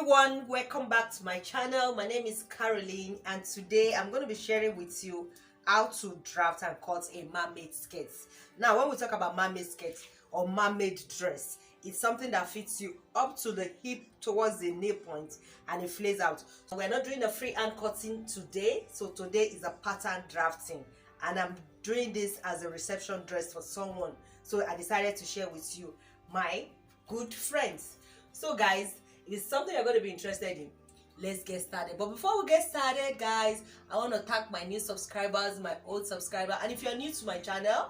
everyone, welcome back to my channel. My name is Caroline and today I'm going to be sharing with you how to draft and cut a mermaid skirt. Now when we talk about mermaid skirt or mermaid dress, it's something that fits you up to the hip towards the knee point and it flares out. So we're not doing a freehand cutting today, so today is a pattern drafting and I'm doing this as a reception dress for someone. So I decided to share with you my good friends. So guys, if it's something you're going to be interested in, let's get started. But before we get started, guys, I want to thank my new subscribers, my old subscriber, and if you're new to my channel,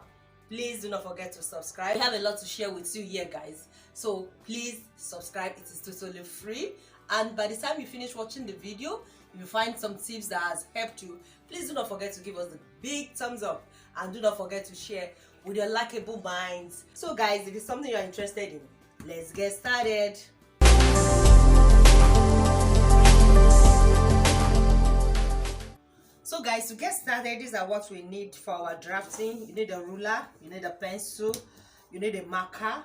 please do not forget to subscribe. We have a lot to share with you here, guys, so please subscribe. It is totally free, and by the time you finish watching the video, if you find some tips that has helped you, please do not forget to give us the big thumbs up and do not forget to share with your likable minds. So guys, if it's something you're interested in, let's get started. So guys, to get started, these are what we need for our drafting. You need a ruler, you need a pencil, you need a marker,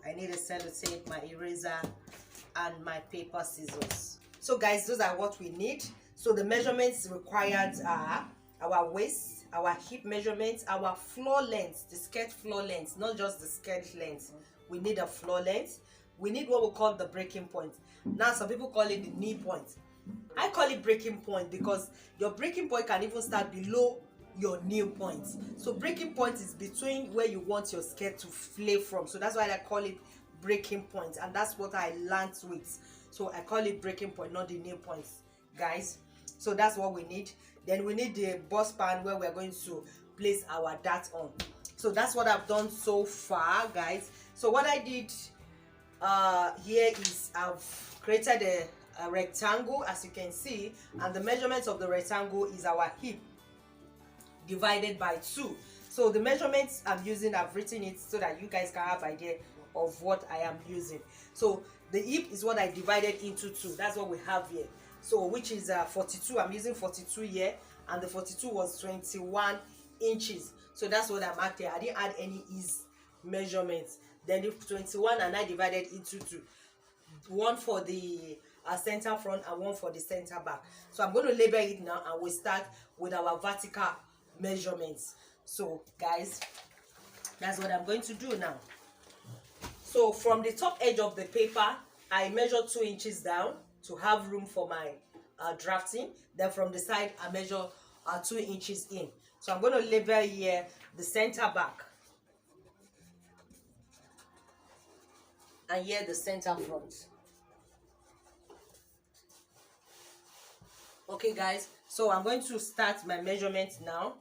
I need a sellotape, my eraser, and my paper scissors. So guys, those are what we need. So the measurements required are our waist, our hip measurements, our floor length, the skirt floor length, not just the skirt length. We need a floor length. We need what we call the breaking point. Now some people call it the knee point. I call it breaking point because your breaking point can even start below your knee point. So breaking point is between where you want your skirt to flare from. So that's why I call it breaking point, and that's what I learned with. So I call it breaking point, not the knee point, guys. So that's what we need. Then we need the bust pan where we're going to place our dart on. So that's what I've done so far, guys. So what I did here is I've created a rectangle, as you can see, and the measurements of the rectangle is our hip divided by 2. So the measurements I'm using, I've written it so that you guys can have idea of what I am using. So the hip is what I divided into 2. That's what we have here. So which is 42. I'm using 42 here, and the 42 was 21 inches. So that's what I marked here. I didn't add any ease measurements. Then the 21 and I divided into 2. One for the center front and one for the center back. So I'm going to label it now and we'll start with our vertical measurements. So guys, that's what I'm going to do now. So from the top edge of the paper, I measure 2 inches down to have room for my drafting. Then from the side, I measure 2 inches in. So I'm going to label here the center back and here the center front. Okay guys, so I'm going to start my measurement now.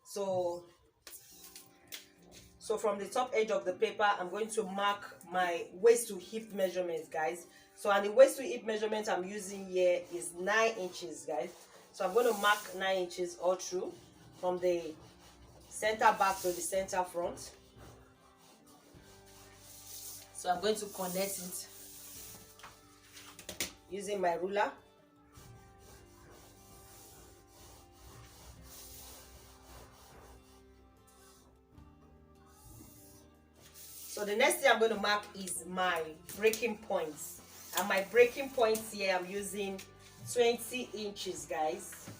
So from the top edge of the paper, I'm going to mark my waist to hip measurements, guys. So and the waist to hip measurement I'm using here is 9 inches, guys. So I'm going to mark 9 inches all through from the center back to the center front. So I'm going to connect it using my ruler. So the next thing I'm going to mark is my breaking points. And my breaking points here, I'm using 20 inches, guys.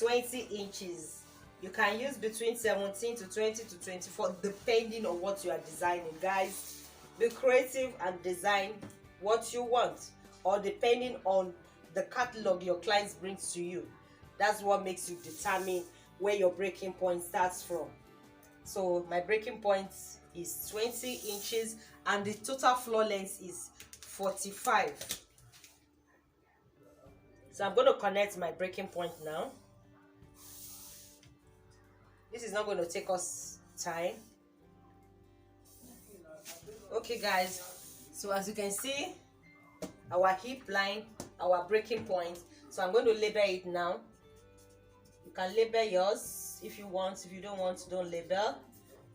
20 inches. You can use between 17 to 20 to 24, depending on what you are designing, guys. Be creative and design what you want, or depending on the catalog your clients brings to you. That's what makes you determine where your breaking point starts from. So my breaking point is 20 inches and the total floor length is 45. So I'm going to connect my breaking point now. This is not going to take us time. Okay guys, so as you can see, our hip line, our breaking point. So I'm going to label it now. You can label yours if you want. If you don't want, don't label.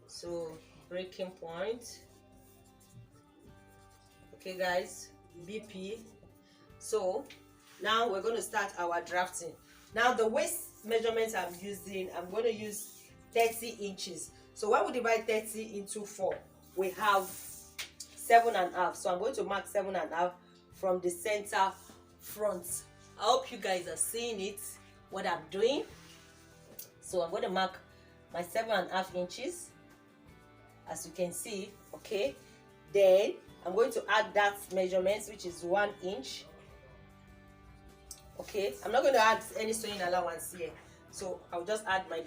So breaking point. Okay guys, BP. So now we're going to start our drafting. Now the waist measurements I'm using, I'm going to use 30 inches. So when we divide 30 into 4, we have 7.5. So I'm going to mark 7.5 from the center front. I hope you guys are seeing it, what I'm doing. So I'm going to mark my 7.5 inches, as you can see. Okay, then I'm going to add that measurements, which is 1 inch. Okay, I'm not going to add any sewing allowance here, so I'll just add my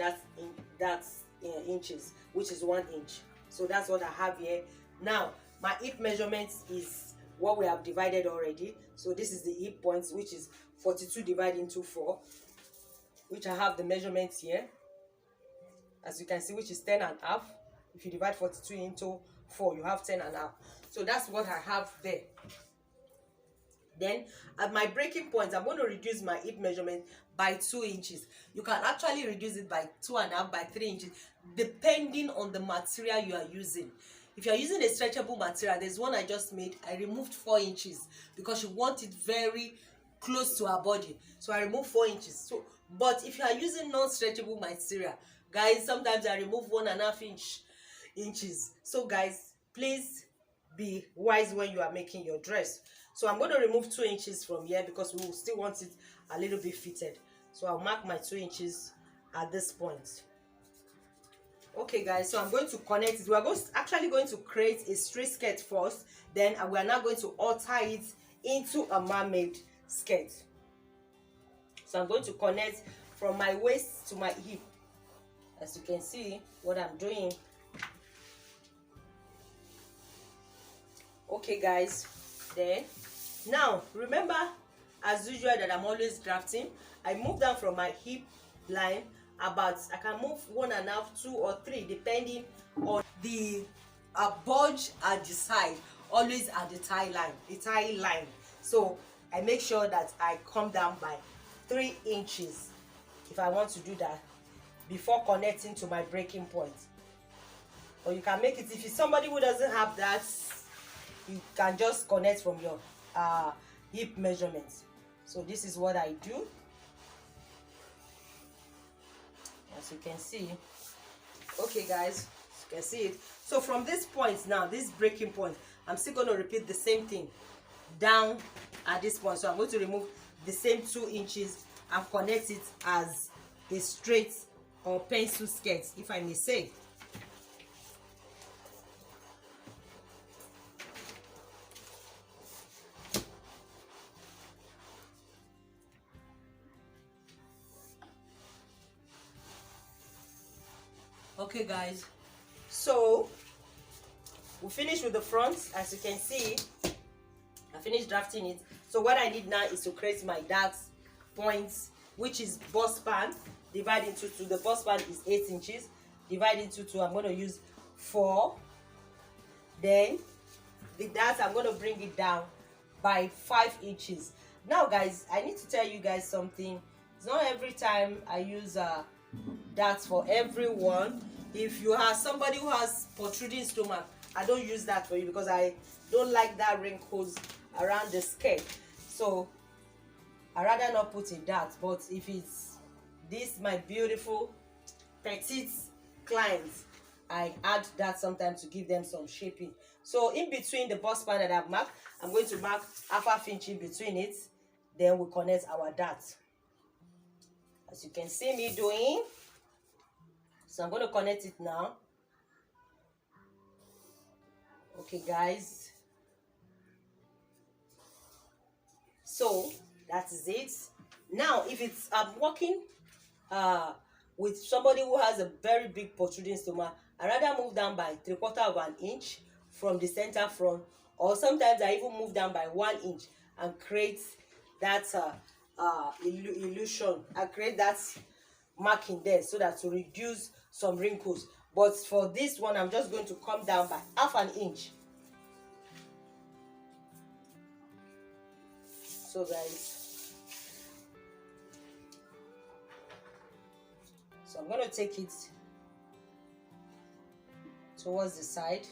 inches, which is 1 inch. So that's what I have here. Now my hip measurements is what we have divided already. So this is the hip points, which is 42 divided into 4, which I have the measurements here, as you can see, which is 10.5. If you divide 42 into 4, you have 10.5. So that's what I have there. Then at my breaking point, I'm going to reduce my hip measurement by 2 inches. You can actually reduce it by 2.5, by 3 inches, depending on the material you are using. If you are using a stretchable material, there's one I just made, I removed 4 inches because you want it very close to our body, so I removed 4 inches. So but if you are using non-stretchable material, guys, sometimes I remove 1.5 inches. So guys, please be wise when you are making your dress. So I'm going to remove 2 inches from here because we will still want it a little bit fitted. So I'll mark my 2 inches at this point. Okay guys, so I'm going to connect it. We are actually going to create a straight skirt first, then we are now going to alter it into a mermaid skirt. So I'm going to connect from my waist to my hip, as you can see what I'm doing. Okay guys, then now remember, as usual, that I'm always drafting. I move down from my hip line about, I can move 1.5, 2 or 3 depending on the bulge at the side, always at the tie line. So I make sure that I come down by 3 inches if I want to do that before connecting to my breaking point. Or you can make it, if it's somebody who doesn't have that, you can just connect from your hip measurements. So this is what I do, as you can see. Okay guys, you can see it. So from this point now, this breaking point, I'm still going to repeat the same thing down at this point. So I'm going to remove the same 2 inches and connect it as a straight or pencil skirt, if I may say. Okay guys, so we finished with the front. As you can see, I finished drafting it. So what I need now is to create my dart points, which is bust span divided into 2. The bust span is 8 inches divided into 2. I'm going to use 4. Then the dart, I'm going to bring it down by 5 inches. Now guys, I need to tell you guys something. It's not every time I use darts for everyone. If you have somebody who has protruding stomach, I don't use that for you because I don't like that wrinkles around the skirt. So I rather not put a dart. But if it's this, my beautiful petite clients, I add that sometimes to give them some shaping. So in between the bust span that I've marked, I'm going to mark half inch in between it. Then we connect our dart, as you can see me doing. So I'm going to connect it now. Okay guys, so that is it. Now if it's I'm working with somebody who has a very big protruding stomach, I rather move down by 3/4 inch from the center front, or sometimes I even move down by 1 inch and create that illusion. I create that marking there so that to reduce some wrinkles. But for this one, I'm just going to come down by ½ inch. So guys, so I'm going to take it towards the side.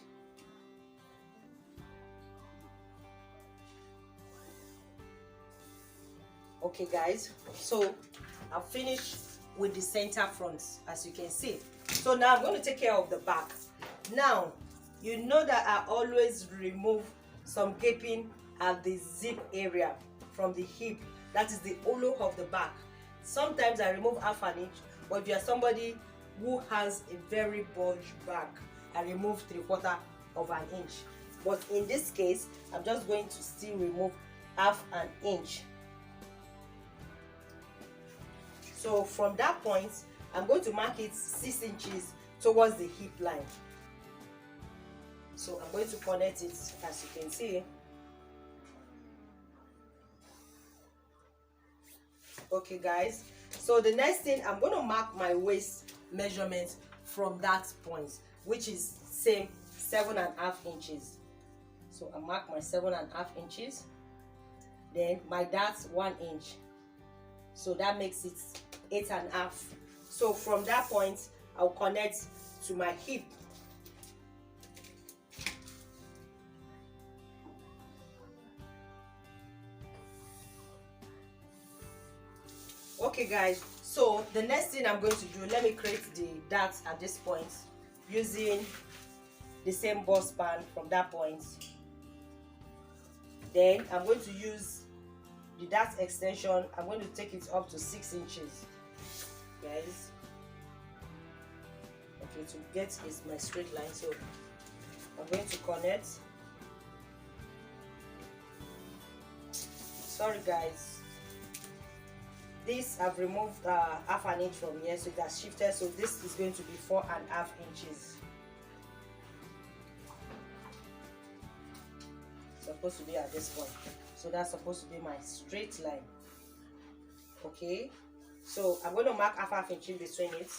Okay guys, so I've finished with the center front, as you can see. So now I'm going to take care of the back. Now you know that I always remove some gaping at the zip area from the hip, that is the hollow of the back. Sometimes I remove half an inch, but if you are somebody who has a very bulge back, I remove 3/4 of an inch. But in this case, I'm just going to still remove half an inch. So from that point, I'm going to mark it 6 inches towards the hip line. So I'm going to connect it, as you can see. Okay guys, so the next thing, I'm going to mark my waist measurement from that point, which is same 7.5 inches. So I mark my 7.5 inches, then my dart 1 inch, so that makes it 8.5. So from that point, I'll connect to my hip. Okay guys, so the next thing I'm going to do, let me create the dart at this point using the same bust band from that point. Then I'm going to use the dart extension. I'm going to take it up to 6 inches, guys. Okay, to get is my straight line, so I'm going to connect. Sorry guys, this I've removed half an inch from here, so it has shifted, so this is going to be 4.5 inches. Supposed to be at this point, so that's supposed to be my straight line. Okay, so I'm going to mark half inch in between it.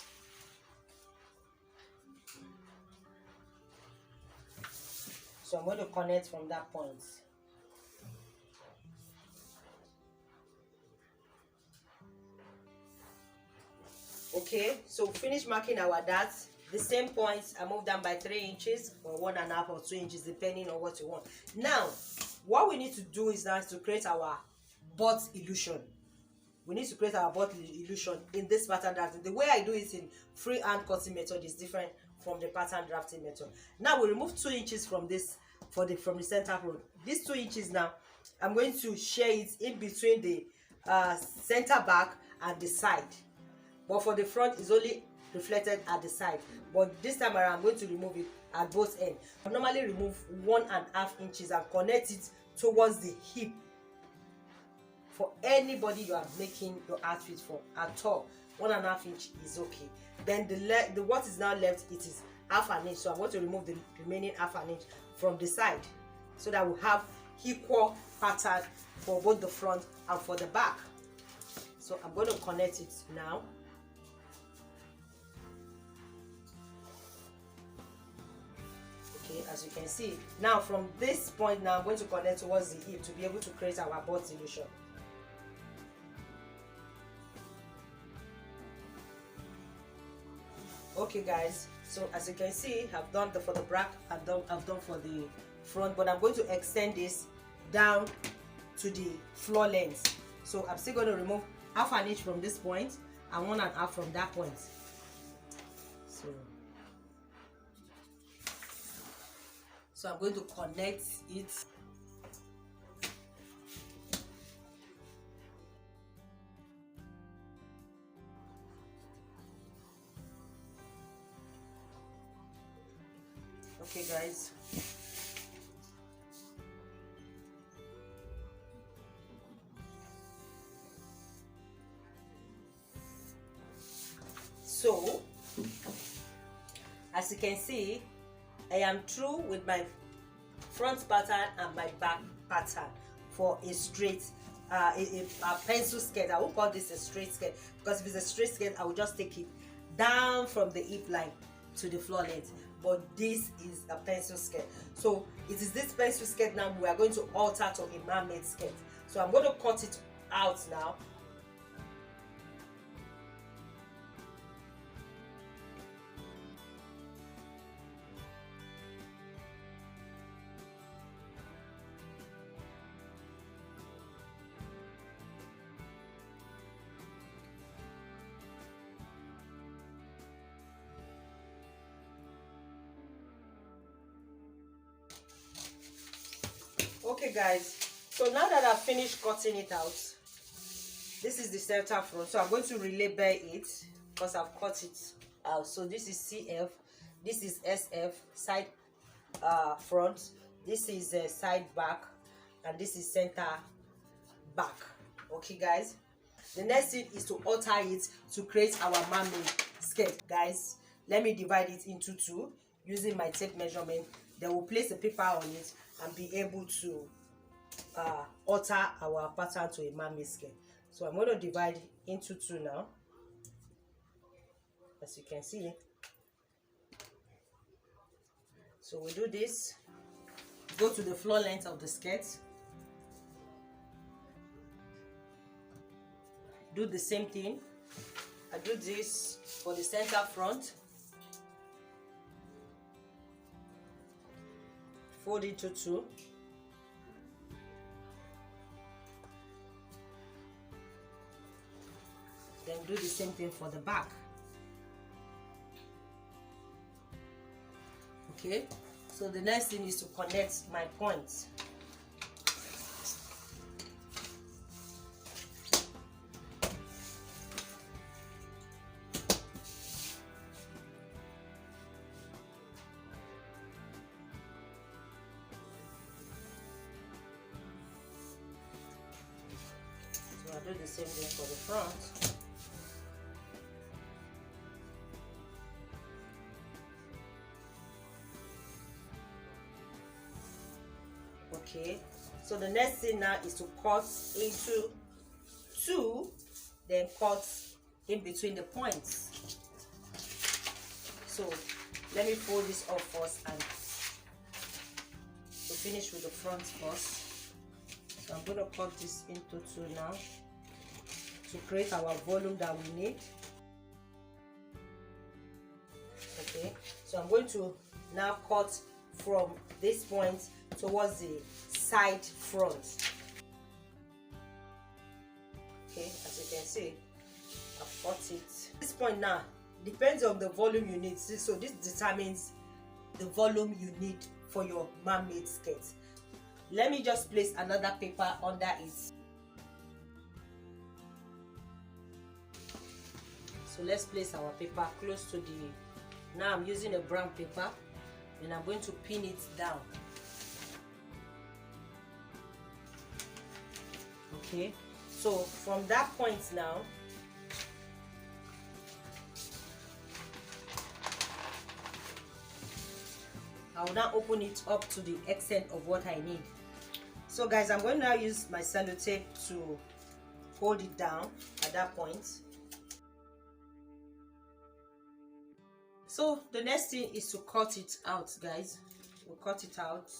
So I'm going to connect from that point. Okay, so finish marking our darts. The same points, I move down by 3 inches or 1.5 or 2 inches, depending on what you want. Now, what we need to do is now to create our butt illusion. We need to create our butt illusion in this pattern drafting. The way I do it in freehand cutting method is different from the pattern drafting method. Now we remove 2 inches from this from the center road. These 2 inches now, I'm going to share it in between the center back and the side. But for the front, is only reflected at the side. But this time around, I'm going to remove it at both ends. I normally remove 1.5 inches and connect it towards the hip. For anybody you are making your outfit for at all, 1.5 inch is okay. Then the what is now left, it is half an inch. So I'm going to remove the remaining half an inch from the side, so that we have equal pattern for both the front and for the back. So I'm going to connect it now. Okay, as you can see, now from this point now, I'm going to connect towards the hip to be able to create our butt illusion. Okay guys, so as you can see, I've done for the back, I've done for the front, but I'm going to extend this down to the floor length. So I'm still going to remove half an inch from this point and 1.5 from that point. So I'm going to connect it. Okay guys, so as you can see, I am through with my front pattern and my back pattern for a straight a pencil skirt. I won't call this a straight skirt, because if it's a straight skirt, I will just take it down from the hip line to the floor length. But this is a pencil skirt, so it is this pencil skirt now we are going to alter to a mermaid skirt. So I'm going to cut it out now. Okay guys, So now that I've finished cutting it out, this is the center front. So I'm going to relabel it because I've cut it out. So this is CF, this is SF, side front, this is side back, and this is center back. Okay guys, the next thing is to alter it to create our mermaid skirt. Guys, let me divide it into two using my tape measurement. Then we'll place a paper on it and be able to alter our pattern to a mermaid skirt. So I'm going to divide it into two now, as you can see. So we do this, go to the floor length of the skirt, do the same thing. I do this for the center front, fold into two, then do the same thing for the back. Okay, so the next thing is to connect my points. So I do the same thing for the front. Okay, so the next thing now is to cut into two, then cut in between the points. So let me fold this up first and to finish with the front first. So I'm going to cut this into two now to create our volume that we need. Okay, so I'm going to now cut from this point towards the side front. Okay, as you can see, I've cut it. This point now depends on the volume you need. So this determines the volume you need for your mermaid skirt. Let me just place another paper under it. So let's place our paper close to the, now I'm using a brown paper, and I'm going to pin it down. Okay, so from that point now, I will now open it up to the extent of what I need. So guys, I'm going to now use my sellotape to hold it down at that point. So the next thing is to cut it out, guys. We'll cut it out.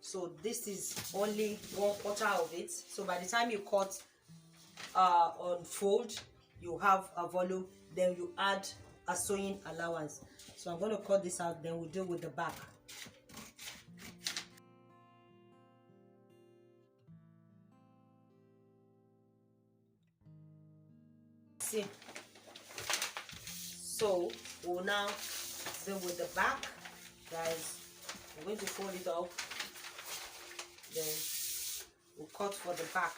So this is only 1/4 of it. So by the time you cut unfold, you have a volume, then you add a sewing allowance. So I'm going to cut this out, then we'll deal with the back. See, so we'll now deal with the back, guys. I'm going to fold it up, then we'll cut for the back.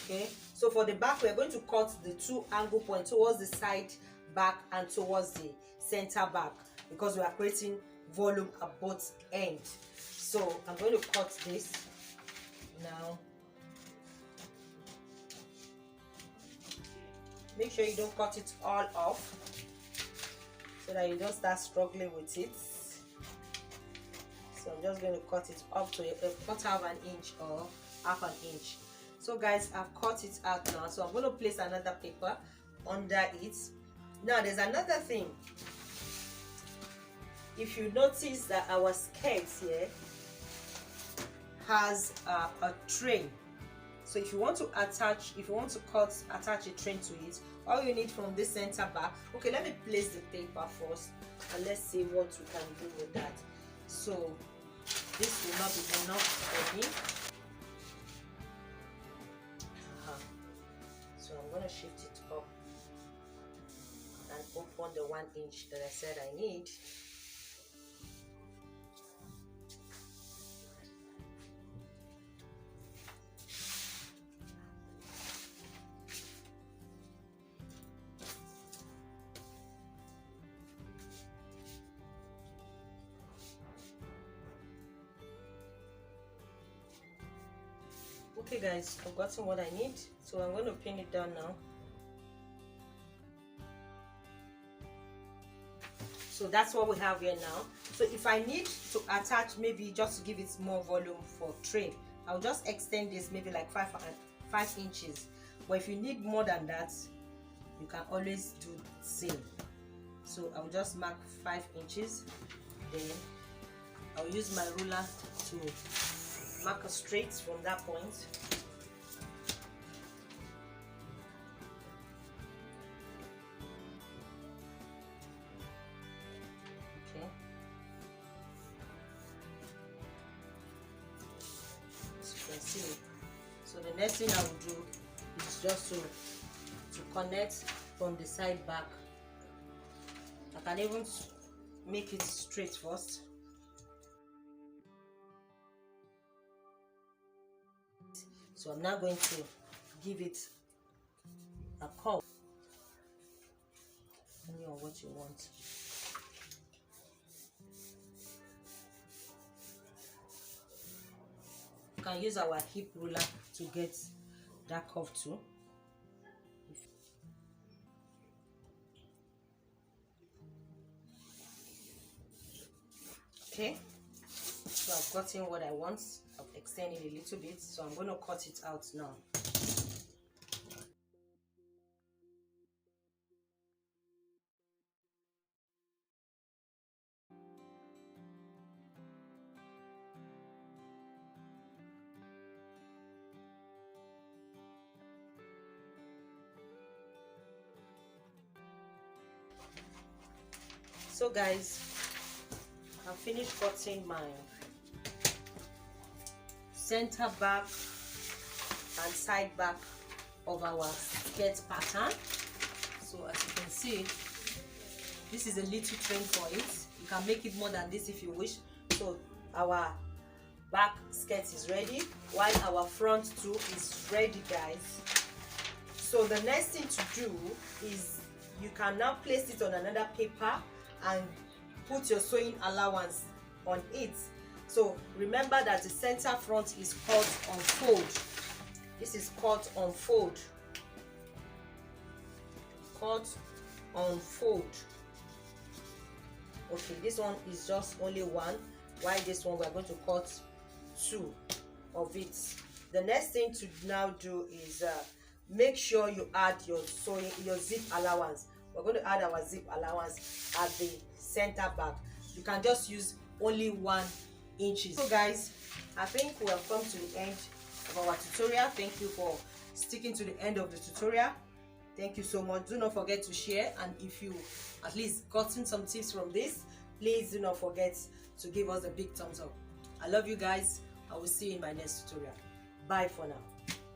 Okay, so for the back, we're going to cut the two angle points towards the side back and towards the center back, because we are creating volume at both ends. So I'm going to cut this now. Make sure you don't cut it all off so that you don't start struggling with it. So I'm just going to cut it up to a quarter of an inch or half an inch. So guys, I've cut it out now. So I'm going to place another paper under it. Now there's another thing. If you notice that our skirt here has a train. So if you want to attach, attach a train to it, all you need from this center back. Okay, let me place the paper first and let's see what we can do with that. So this will not be enough for me. So I'm going to shift it up and open the 1 inch that I said I need. Okay guys, I've gotten what I need, so I'm going to pin it down now. So that's what we have here now. So if I need to attach, maybe just to give it more volume for trade, I'll just extend this maybe like 5 inches. But if you need more than that, you can always do the same. So I'll just mark 5 inches, then I'll use my ruler to mark a straight from that point. Okay. As you can see. So the next thing I will do is just to connect from the side back. I can even make it straight first. So I'm now going to give it a curve, depending on what you want. You can use our hip ruler to get that curve too. Okay, so I've gotten what I want. I've extended a little bit, so I'm going to cut it out now. So guys, I've finished cutting my center back and side back of our skirt pattern. So as you can see, this is a little trim for it. You can make it more than this if you wish. So our back skirt is ready, while our front too is ready, guys. So the next thing to do is you can now place it on another paper and put your sewing allowance on it. So remember that the center front is cut on fold. This is cut on fold. Cut on fold. Okay, this one is just only one, while this one we're going to cut 2 of it. The next thing to now do is make sure you add your zip allowance. We're going to add our zip allowance at the center back. You can just use only 1 inch. So guys, I think we have come to the end of our tutorial. Thank you for sticking to the end of the tutorial. Thank you so much. Do not forget to share, and if you at least gotten some tips from this, please do not forget to give us a big thumbs up. I love you guys. I will see you in my next tutorial. Bye for now.